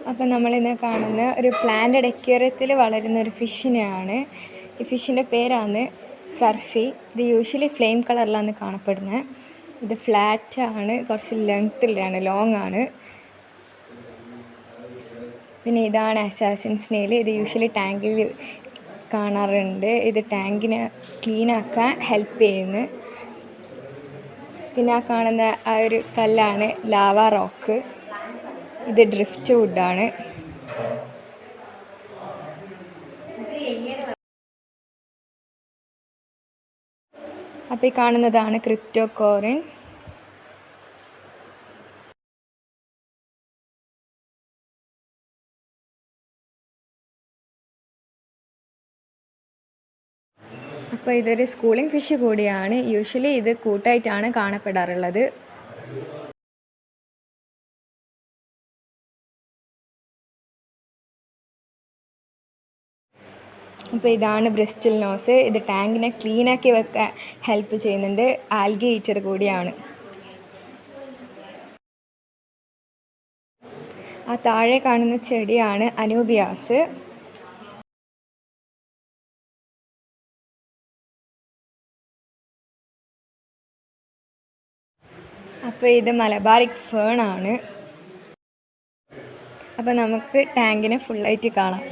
അപ്പം നമ്മളിന്ന് കാണുന്ന ഒരു പ്ലാന്റഡ് അക്വേറിയത്തിൽ വളരുന്ന ഒരു ഫിഷിനെയാണ്. ഈ ഫിഷിൻ്റെ പേരാണ് സർഫി. ഇത് യൂഷ്വലി ഫ്ലെയിം കളറിലാണ് കാണപ്പെടുന്നത്. ഇത് ഫ്ലാറ്റ് ആണ്, കുറച്ച് ലെങ്ത്തിലാണ്, ലോങ് ആണ്. പിന്നെ ഇതാണ് അസാസിൻ സ്നെയിൽ. ഇത് യൂഷ്വലി ടാങ്കിൽ കാണാറുണ്ട്. ഇത് ടാങ്കിനെ ക്ലീനാക്കാൻ ഹെൽപ്പ് ചെയ്യുന്നു. പിന്നെ ആ കാണുന്ന ആ ഒരു കല്ലാണ് ലാവ റോക്ക്. ഇത് ഡ്രിഫ്റ്റ് വുഡാണ്. അപ്പോൾ ഈ കാണുന്നതാണ് ക്രിപ്റ്റോകോറിൻ. അപ്പോൾ ഇതൊരു സ്കൂളിംഗ് ഫിഷ് കൂടിയാണ്. യൂഷ്വലി ഇത് കൂട്ടായിട്ടാണ് കാണപ്പെടാറുള്ളത്. അപ്പോൾ ഇതാണ് ബ്രിസ്റ്റിൽ നോസ്. ഇത് ടാങ്കിനെ ക്ലീനാക്കി വെക്കാൻ ഹെൽപ്പ് ചെയ്യുന്നുണ്ട്. ആൽഗെ ഈറ്റർ കൂടിയാണ്. ആ താഴെ കാണുന്ന ചെടിയാണ് അനൂബിയാസ്. അപ്പോൾ ഇത് മലബാറിക് ഫേൺ ആണ്. അപ്പോൾ നമുക്ക് ടാങ്കിനെ ഫുള്ളായിട്ട് കാണാം.